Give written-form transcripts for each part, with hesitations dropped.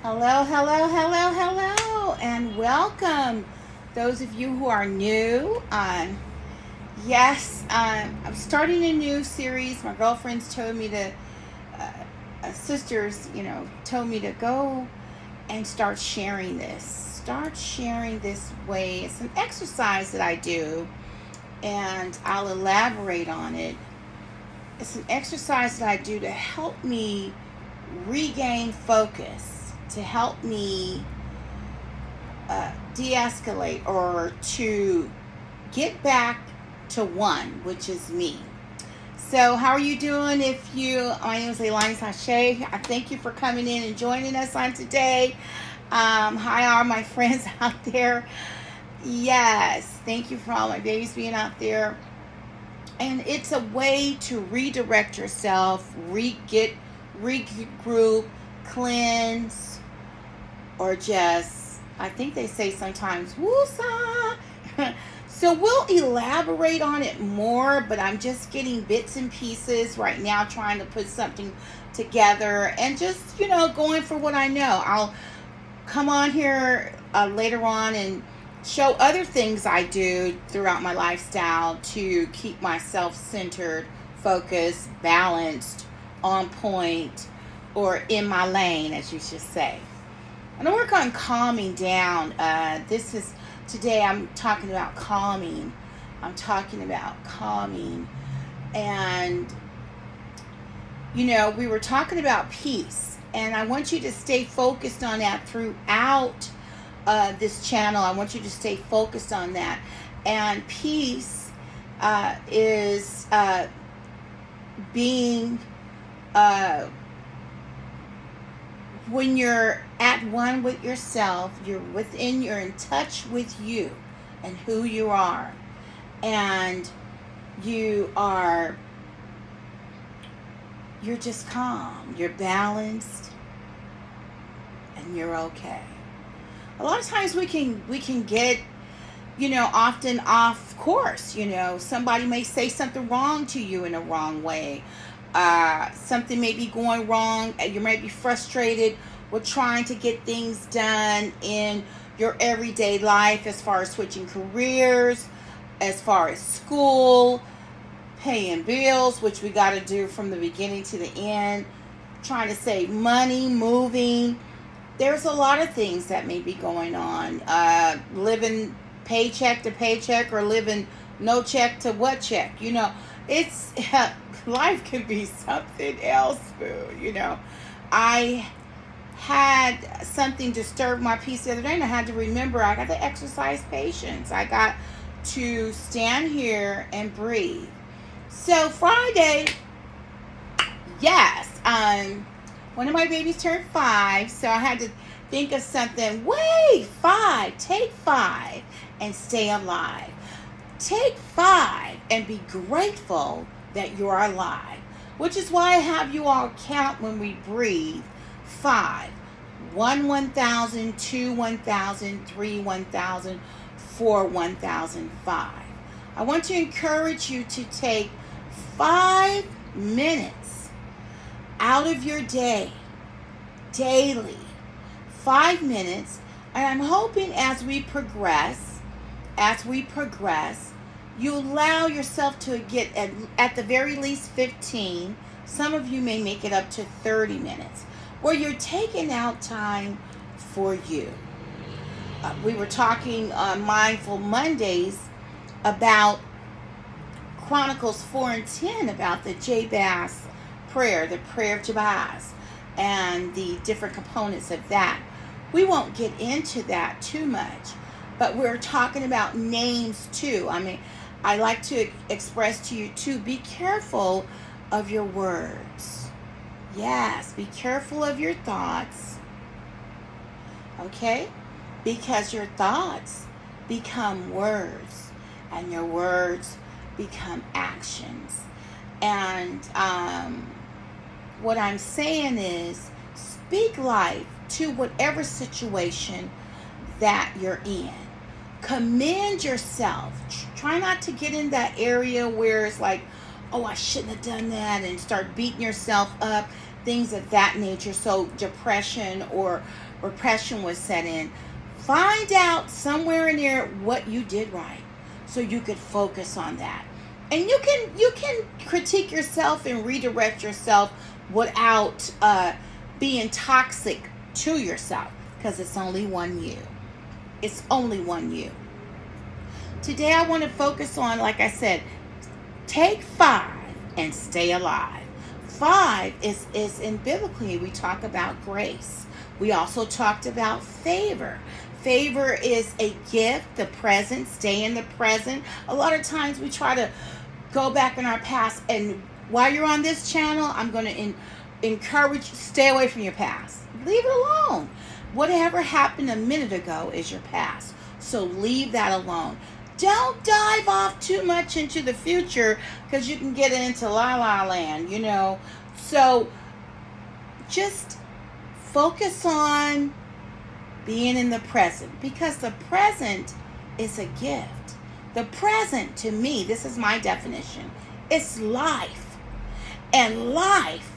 Hello, hello, hello, hello, and welcome. Those of you who are new, I'm starting a new series. My girlfriends told me to, sisters, told me to go and start sharing this. Start sharing this way. It's an exercise that I do, and I'll elaborate on it. It's an exercise that I do to help me regain focus, to help me de-escalate, or to get back to one, which is me. So how are you doing? My name is Elaine Sachet. I thank you for coming in and joining us on today. Hi, all my friends out there. Yes, thank you for all my babies being out there. And it's a way to redirect yourself, regroup, cleanse, or just, I think they say sometimes, woosah. So we'll elaborate on it more, but I'm just getting bits and pieces right now, trying to put something together and just, going for what I know. I'll come on here later on and show other things I do throughout my lifestyle to keep myself centered, focused, balanced, on point, or in my lane, as you should say. And I work on calming down. Today I'm talking about calming. And, we were talking about peace. And I want you to stay focused on that throughout this channel. I want you to stay focused on that. And peace is being, when you're at one with yourself, you're in touch with you and who you are. And you're just calm, you're balanced, and you're okay. A lot of times we can get, often off course. Somebody may say something wrong to you in a wrong way. Something may be going wrong. You may be frustrated with trying to get things done in your everyday life, as far as switching careers, as far as school, paying bills, which we got to do from the beginning to the end, trying to save money, moving. There's a lot of things that may be going on. Living paycheck to paycheck, or living no check to what check. It's life can be something else, boo. I had something disturb my peace the other day, and I had to remember I got to exercise patience. I got to stand here and breathe. So Friday, yes, one of my babies turned 5, so I had to think of something. Wait, 5, take 5 and stay alive. Take 5 and be grateful that you're alive, which is why I have you all count when we breathe. 5, 1, 1,000, 2, 1,000, 3, 1,000, 4, 1,005. I want to encourage you to take 5 minutes out of your day, daily, 5 minutes. And I'm hoping as we progress, you allow yourself to get at the very least 15. Some of you may make it up to 30 minutes where you're taking out time for you. We were talking on Mindful Mondays about Chronicles 4 and 10, about the Jabez prayer, the prayer of Jabez, and the different components of that. We won't get into that too much, but we're talking about names too. I like to express to you too, be careful of your words. Yes, be careful of your thoughts. Okay? Because your thoughts become words, and your words become actions. And what I'm saying is, speak life to whatever situation that you're in. Commend yourself. Try not to get in that area where it's like, oh, I shouldn't have done that, and start beating yourself up. things of that nature. So depression or repression was set in. Find out somewhere in there what you did right, so you could focus on that. And you can critique yourself and redirect yourself without being toxic to yourself, because it's only one you. It's only one you. Today I want to focus on, like I said, take 5 and stay alive. 5 is in biblically we talk about grace. We also talked about favor. Favor is a gift, the present, stay in the present. A lot of times we try to go back in our past, and while you're on this channel, I'm going to encourage you, stay away from your past. Leave it alone. Whatever happened a minute ago is your past. So leave that alone. Don't dive off too much into the future, because you can get into la la land, So just focus on being in the present, because the present is a gift. The present, to me, this is my definition, it's life. And life,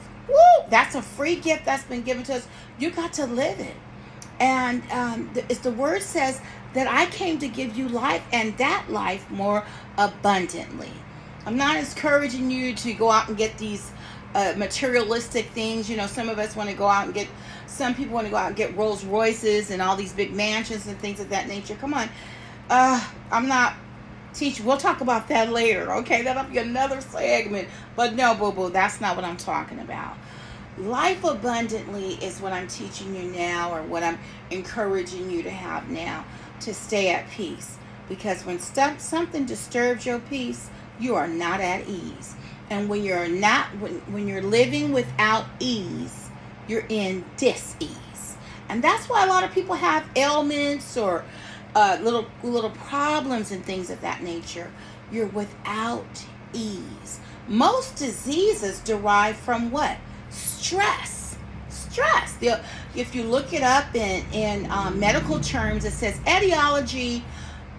that's a free gift that's been given to us. You got to live it. And as the word says, that I came to give you life, and that life more abundantly. I'm not encouraging you to go out and get these materialistic things. Some of us want to go out and get, some people want to go out and get Rolls Royces and all these big mansions and things of that nature. Come on. I'm not teaching. We'll talk about that later, okay? That'll be another segment. But no, boo-boo, that's not what I'm talking about. Life abundantly is what I'm teaching you now, or what I'm encouraging you to have now, to stay at peace. Because when something disturbs your peace, you are not at ease. And when you're not, when you're living without ease, you're in dis-ease. And that's why a lot of people have ailments or little problems and things of that nature. You're without ease. Most diseases derive from what? Stress. If you look it up in medical terms, it says etiology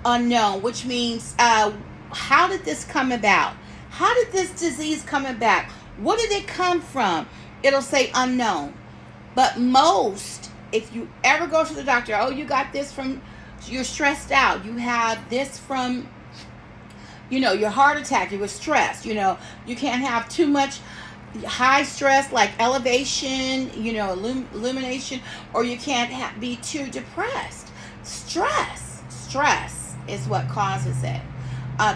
unknown, which means how did this come about? How did this disease come about? What did it come from? It'll say unknown. But most, if you ever go to the doctor, you got this from, you're stressed out. You have this from, your heart attack. You were stressed. You can't have too much high stress, like elevation, illumination, or you can't be too depressed. Stress is what causes it.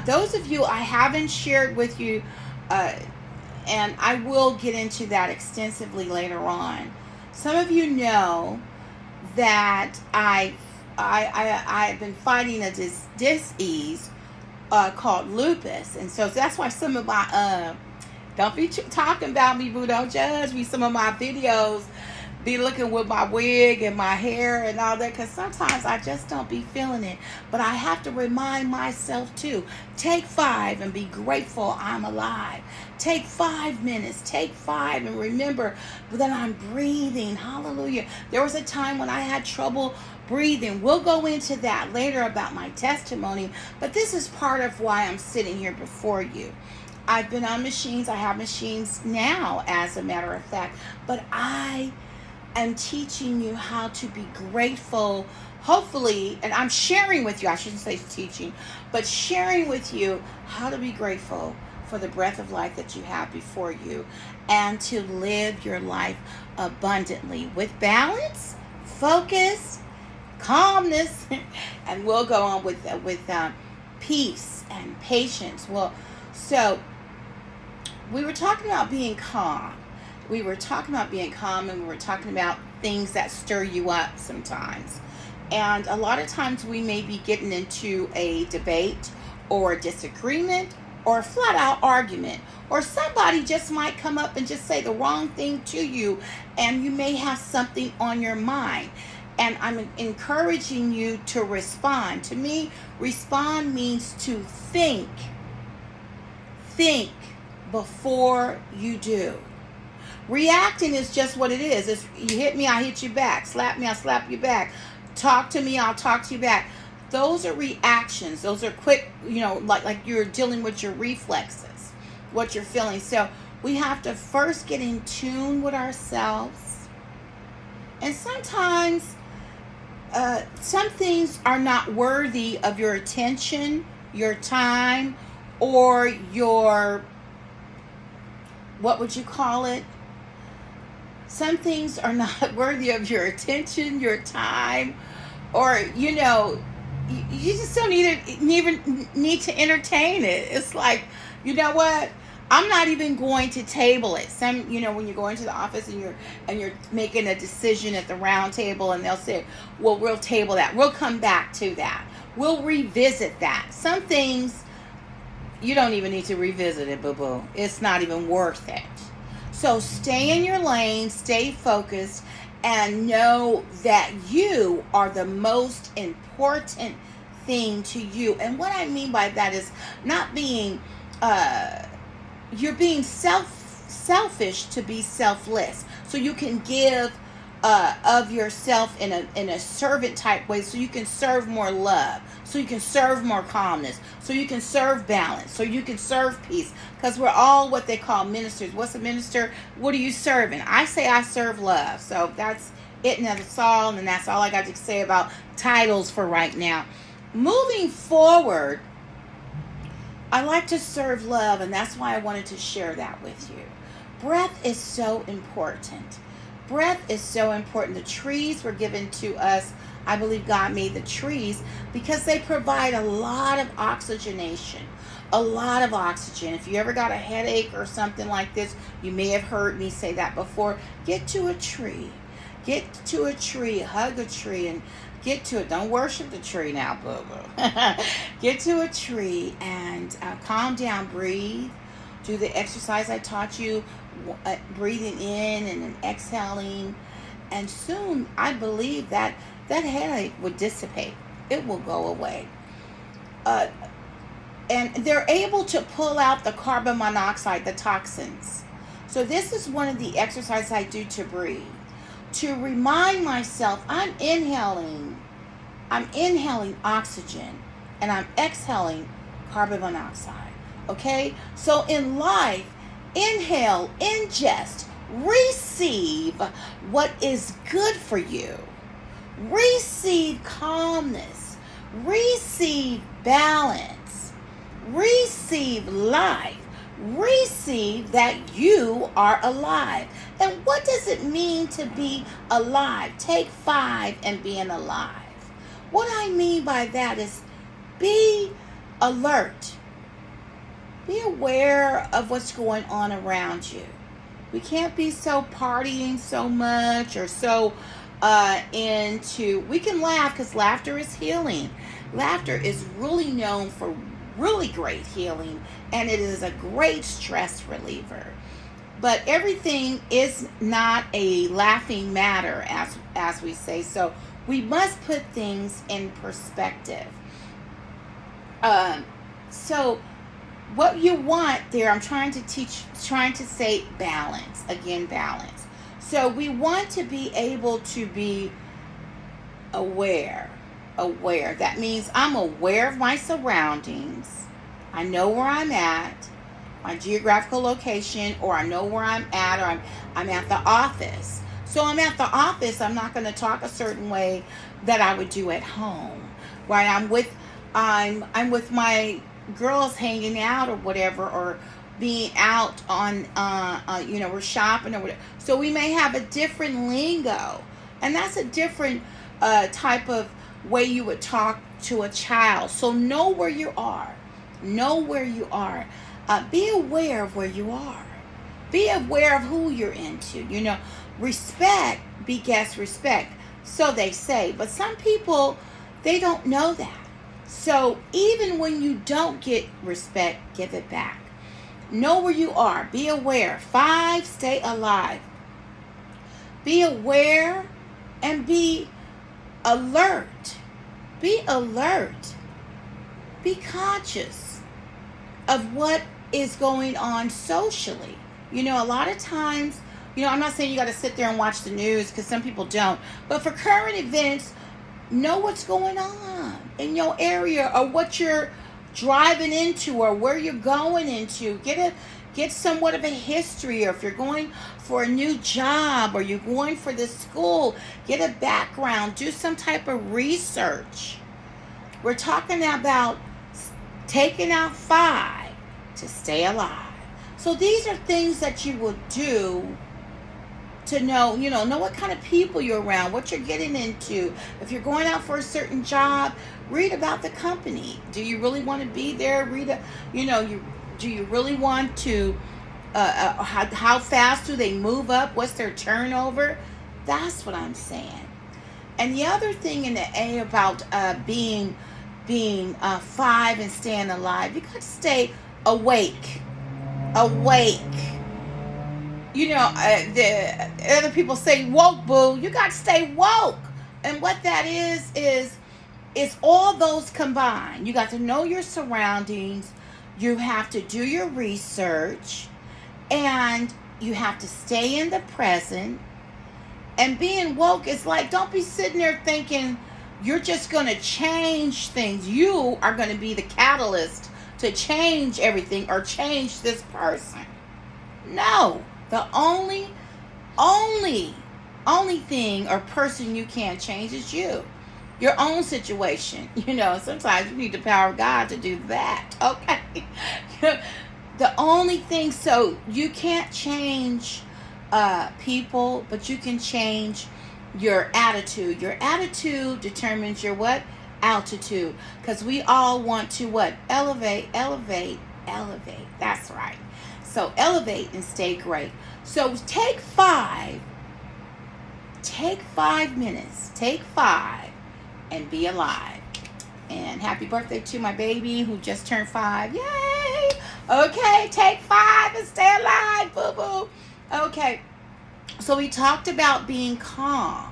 Those of you I haven't shared with you, and I will get into that extensively later on. Some of you know that I've been fighting a dis-ease called lupus, and so that's why some of my don't be talking about me, boo. Don't judge me. Some of my videos be looking with my wig and my hair and all that, because sometimes I just don't be feeling it. But I have to remind myself too. Take 5 and be grateful I'm alive. Take 5 minutes. Take 5 and remember that I'm breathing. Hallelujah. There was a time when I had trouble breathing. We'll go into that later about my testimony. But this is part of why I'm sitting here before you. I've been on machines. I have machines now, as a matter of fact. But I am teaching you how to be grateful, hopefully, and I'm sharing with you, I shouldn't say teaching, but sharing with you how to be grateful for the breath of life that you have before you, and to live your life abundantly with balance, focus, calmness, and we'll go on with peace and patience. So we were talking about being calm. And we were talking about things that stir you up sometimes. And a lot of times we may be getting into a debate or a disagreement or a flat out argument, or somebody just might come up and just say the wrong thing to you, and you may have something on your mind. And I'm encouraging you to respond. To me, respond means to think before you do. Reacting is just what it is. It's, you hit me, I hit you back. Slap me, I slap you back. Talk to me, I'll talk to you back. Those are reactions. Those are quick, like you're dealing with your reflexes, what you're feeling. So We have to first get in tune with ourselves. And sometimes some things are not worthy of your attention, your time, or your, what would you call it? Some things are not worthy of your attention, your time, or, you just don't even need to entertain it. It's like, you know what? I'm not even going to table it. When you go into the office and you're making a decision at the round table, and they'll say, well, we'll table that. We'll come back to that. We'll revisit that. Some things you don't even need to revisit it, boo-boo. It's not even worth it. So stay in your lane, stay focused, and know that you are the most important thing to you. And what I mean by that is not being, you're being selfish to be selfless. So you can give of yourself in a servant type way, so you can serve more love, so you can serve more calmness, so you can serve balance, so you can serve peace, because we're all what they call ministers. What's a minister? What are you serving? I say I serve love. So that's it, and that's all, and that's all I got to say about titles for right now. Moving forward, I like to serve love, and that's why I wanted to share that with you. Breath is so important. Breath is so important. The trees were given to us. I believe God made the trees because they provide a lot of oxygenation. A lot of oxygen. If you ever got a headache or something like this, you may have heard me say that before. Get to a tree. Get to a tree. Hug a tree and get to it. Don't worship the tree now, boo-boo. Get to a tree and calm down. Breathe. Do the exercise I taught you. Breathing in and then exhaling, and soon I believe that headache would dissipate. It will go away. And they're able to pull out the carbon monoxide, the toxins. So this is one of the exercises I do to breathe, to remind myself I'm inhaling oxygen, and I'm exhaling carbon monoxide. Okay, so in life, inhale, ingest, receive what is good for you. Receive calmness. Receive balance. Receive life. Receive that you are alive. And what does it mean to be alive? Take 5 and being alive. What I mean by that is be alert. Be aware of what's going on around you. We can't be so partying so much or so we can laugh, because laughter is healing. Laughter is really known for really great healing, and it is a great stress reliever. But everything is not a laughing matter, as we say. So we must put things in perspective. So what you want there, I'm trying to say balance. Again, balance. So we want to be able to be aware. That means I'm aware of my surroundings. I know where I'm at, my geographical location, or I know where I'm at, or I'm at the office. So I'm at the office, I'm not going to talk a certain way that I would do at home. Right? I'm with my girls hanging out or whatever, or being out on we're shopping or whatever. So we may have a different lingo, and that's a different type of way you would talk to a child. So know where you are. Be aware of where you are. Be aware of who you're into. Respect begets respect, so they say, but some people, they don't know that. So even when you don't get respect, give it back. Know where you are. Be aware. 5, stay alive. Be aware and be alert. Be alert. Be conscious of what is going on socially. A lot of times, I'm not saying you got to sit there and watch the news, because some people don't. But for current events, know what's going on in your area, or what you're driving into, or where you're going into. get somewhat of a history, or if you're going for a new job or you're going for this school, get a background, do some type of research. We're talking about taking out 5 to stay alive. So these are things that you will do to know, know what kind of people you're around, what you're getting into. If you're going out for a certain job, read about the company. Do you really want to be there? Do you really want to, how fast do they move up? What's their turnover? That's what I'm saying. And the other thing in the A about being 5 and staying alive, you got to stay awake. The other people say woke, boo. You got to stay woke. And what that is all those combined. You got to know your surroundings. You have to do your research. And you have to stay in the present. And being woke is like, don't be sitting there thinking you're just going to change things. You are going to be the catalyst to change everything or change this person. No. The only thing or person you can't change is you. Your own situation. Sometimes you need the power of God to do that. Okay. The only thing, so you can't change people, but you can change your attitude. Your attitude determines your what? Altitude. Because we all want to what? Elevate. That's right. So elevate and stay great. So take 5 minutes. Take 5 and be alive. And happy birthday to my baby who just turned 5. Yay! Okay, take 5 and stay alive, boo-boo. Okay, so we talked about being calm.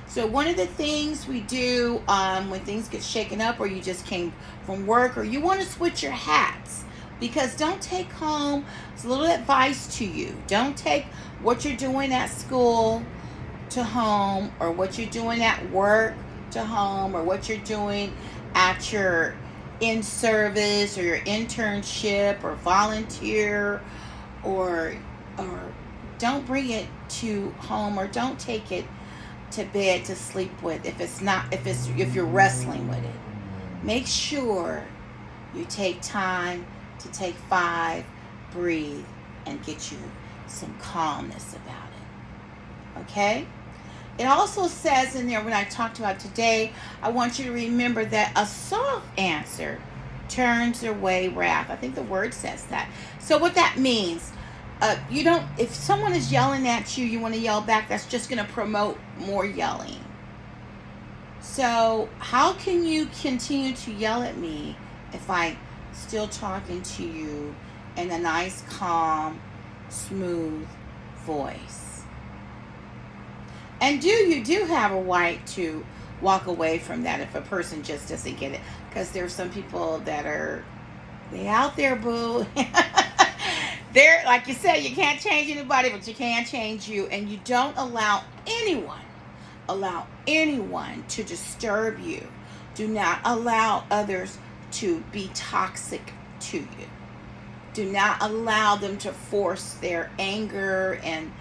So one of the things we do when things get shaken up, or you just came from work, or you want to switch your hats, because don't take home, it's a little advice to you, don't take what you're doing at school to home, or what you're doing at work to home, or what you're doing at your in-service or your internship or volunteer, or don't bring it to home, or don't take it to bed to sleep with if you're wrestling with it. Make sure you take time to take 5, breathe, and get you some calmness about it. Okay? It also says in there, when I talked about today, I want you to remember that a soft answer turns away wrath. I think the word says that. So what that means, if someone is yelling at you, you want to yell back, that's just going to promote more yelling. So how can you continue to yell at me if I still talking to you in a nice, calm, smooth voice? And you do have a right to walk away from that if a person just doesn't get it. Because there's some people that they out there, boo. They're, like you said, you can't change anybody, but you can change you. And you don't allow anyone to disturb you. Do not allow others to be toxic to you. Do not allow them to force their anger and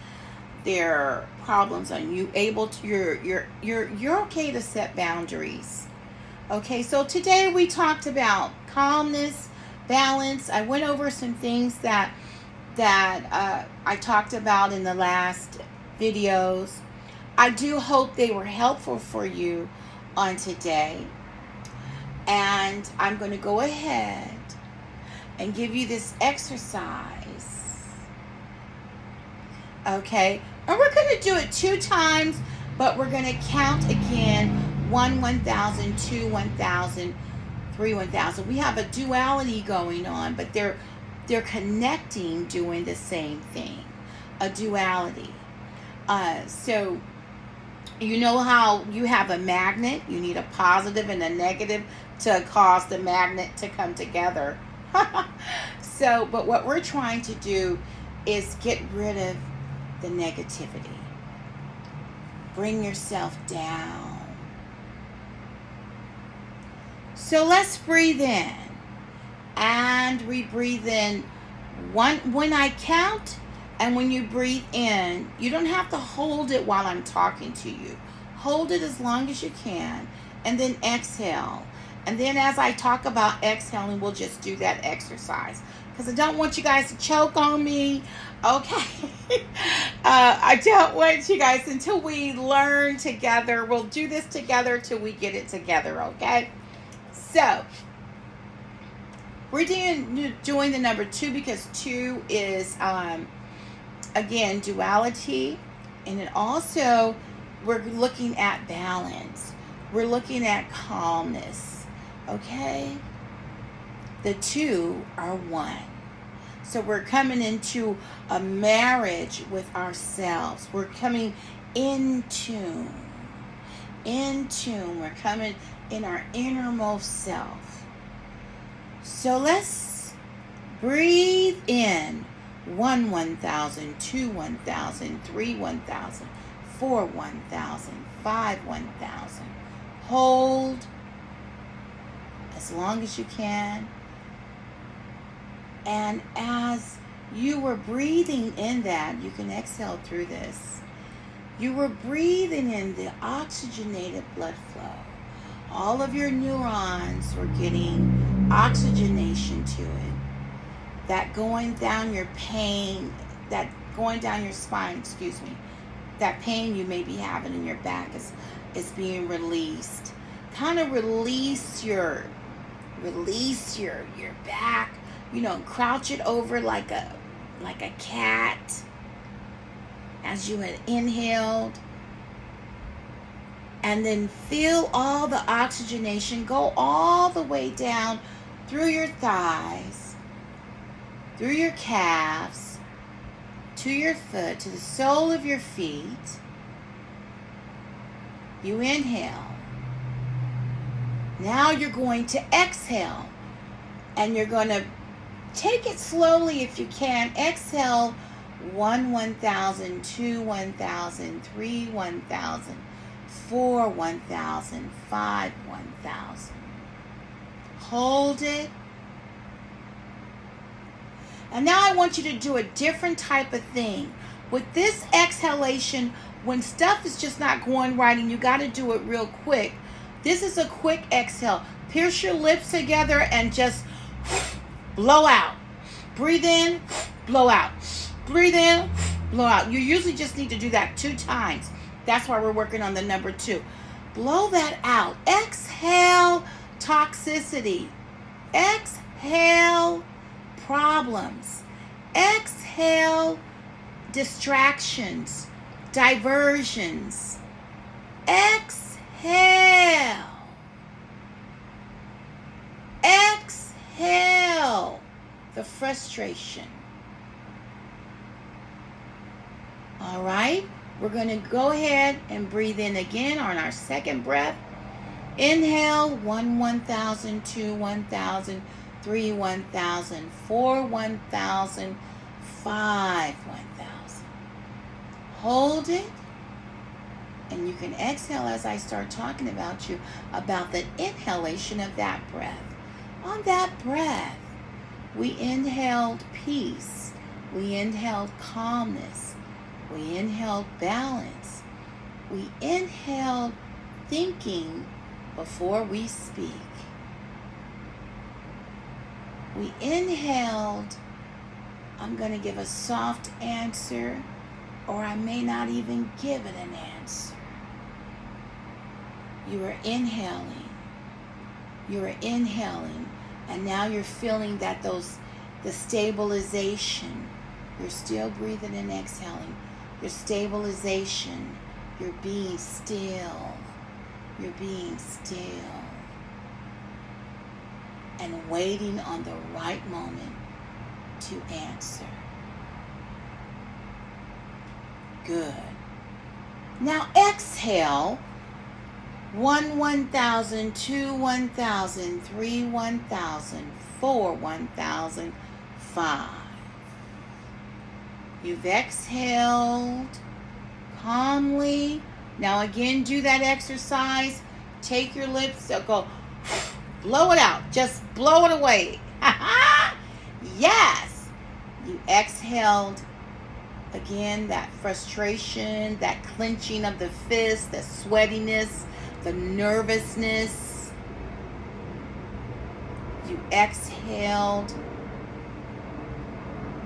their problems on you. You're okay to set boundaries. Okay, so today we talked about calmness, balance. I went over some things that I talked about in the last videos. I do hope they were helpful for you on today. And I'm going to go ahead and give you this exercise. Okay? And we're going to do it 2 times, but we're going to count again. 1, 1,000, 2, 1,000, 3, 1,000. We have a duality going on, but they're connecting, doing the same thing. A duality. So you know how you have a magnet, you need a positive and a negative to cause the magnet to come together. So, but what we're trying to do is get rid of the negativity. Bring yourself down. So let's breathe in. And we breathe in When I count and when you breathe in, you don't have to hold it while I'm talking to you. Hold it as long as you can, and then exhale. And then as I talk about exhaling, we'll just do that exercise, because I don't want you guys to choke on me. Okay. I don't want you guys, until we learn together. We'll do this together till we get it together, okay? So, we're doing the number 2 because 2 is, again, duality. And it also, we're looking at balance. We're looking at calmness, okay? The 2 are 1. So we're coming into a marriage with ourselves. We're coming in tune. In tune. We're coming in our innermost self. So let's breathe in. 1, 1,000, 2, 1,000, 3, 1,000, 4, 1,000, 5, 1,000. Hold as long as you can. And as you were breathing in that, you can exhale through this. You were breathing in the oxygenated blood flow. All of your neurons were getting oxygenation to it. That going down your pain, that going down your spine, that pain you may be having in your back is being released. Kind of release your back. Crouch it over like a cat as you had inhaled. And then feel all the oxygenation go all the way down through your thighs, through your calves, to your foot, to the sole of your feet. You inhale. Now you're going to exhale. And you're going to take it slowly if you can. Exhale 1, 1,000, 2, 1,000, 3, 1,000, 4, 1,000, 5, 1,000. Hold it. And now I want you to do a different type of thing. With this exhalation, when stuff is just not going right and you got to do it real quick, this is a quick exhale. Pierce your lips together and just blow out. Breathe in, blow out. Breathe in, blow out. You usually just need to do that 2 times. That's why we're working on the number 2. Blow that out. Exhale toxicity. Exhale problems. Exhale distractions, diversions. Exhale. Exhale the frustration. All right, we're going to go ahead and breathe in again on our second breath. Inhale 1, 1,000, 2, 1,000, 3, 1,000, 4, 1,000, 5, 1,000. Hold it. And you can exhale as I start talking about the inhalation of that breath. On that breath, we inhaled peace. We inhaled calmness. We inhaled balance. We inhaled thinking before we speak. We inhaled, I'm going to give a soft answer, or I may not even give it an answer. You are inhaling. You are inhaling. And now you're feeling that the stabilization. You're still breathing and exhaling. Your stabilization. You're being still. You're being still. And waiting on the right moment to answer. Good. Now exhale. 1, 1,000, 2, 1,000, 3, 1,000, 4, 1,000, 5. You've exhaled calmly. Now again, do that exercise. Take your lips, go, blow it out. Just blow it away. Yes. You exhaled again that frustration, that clenching of the fist, the sweatiness, the nervousness. You exhaled.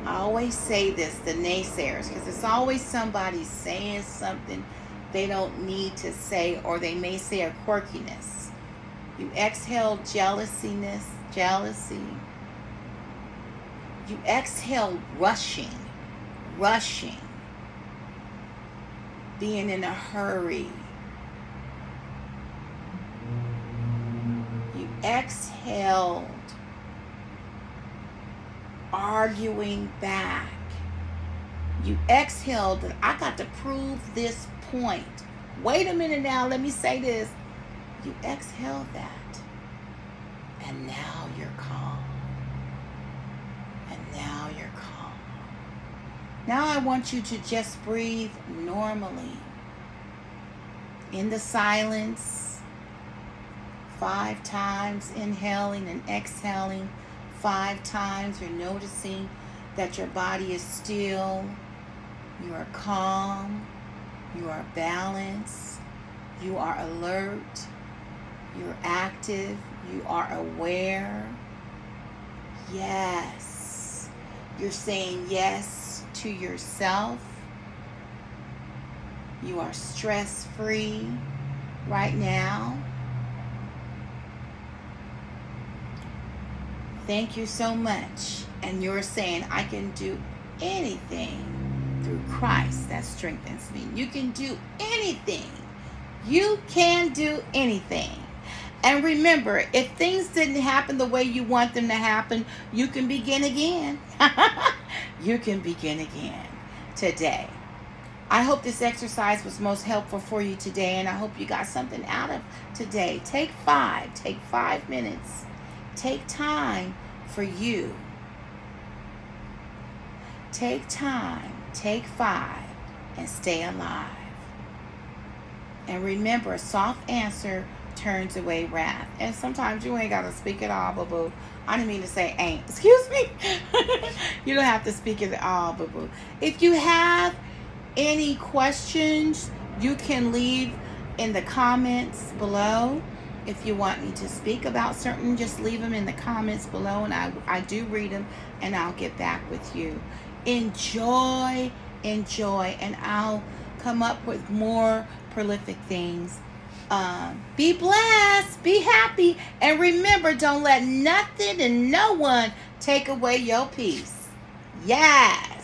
I always say this, the naysayers, because it's always somebody saying something they don't need to say, or they may say a quirkiness. You exhale jealousy. You exhale rushing, being in a hurry. You exhaled arguing back. You exhaled that I got to prove this point. Wait a minute now, let me say this. You exhaled that. And now you're calm. And now you're calm. Now I want you to just breathe normally. In the silence, 5 times, inhaling and exhaling 5 times. You're noticing that your body is still. You are calm. You are balanced. You are alert. You're active. You are aware. Yes. You're saying yes to yourself. You are stress-free right now. Thank you so much. And you're saying, I can do anything through Christ that strengthens me. You can do anything. You can do anything. And remember, if things didn't happen the way you want them to happen, you can begin again. You can begin again today. I hope this exercise was most helpful for you today, and I hope you got something out of today. Take 5 minutes. Take time for you. Take time, take 5, and stay alive. And remember, a soft answer turns away wrath. And sometimes you ain't got to speak at all, boo-boo. I didn't mean to say ain't. Excuse me. You don't have to speak at all, boo-boo. If you have any questions, you can leave in the comments below. If you want me to speak about certain, just leave them in the comments below, and I do read them, and I'll get back with you. Enjoy, and I'll come up with more prolific things. Be blessed, be happy, and remember, don't let nothing and no one take away your peace. Yes.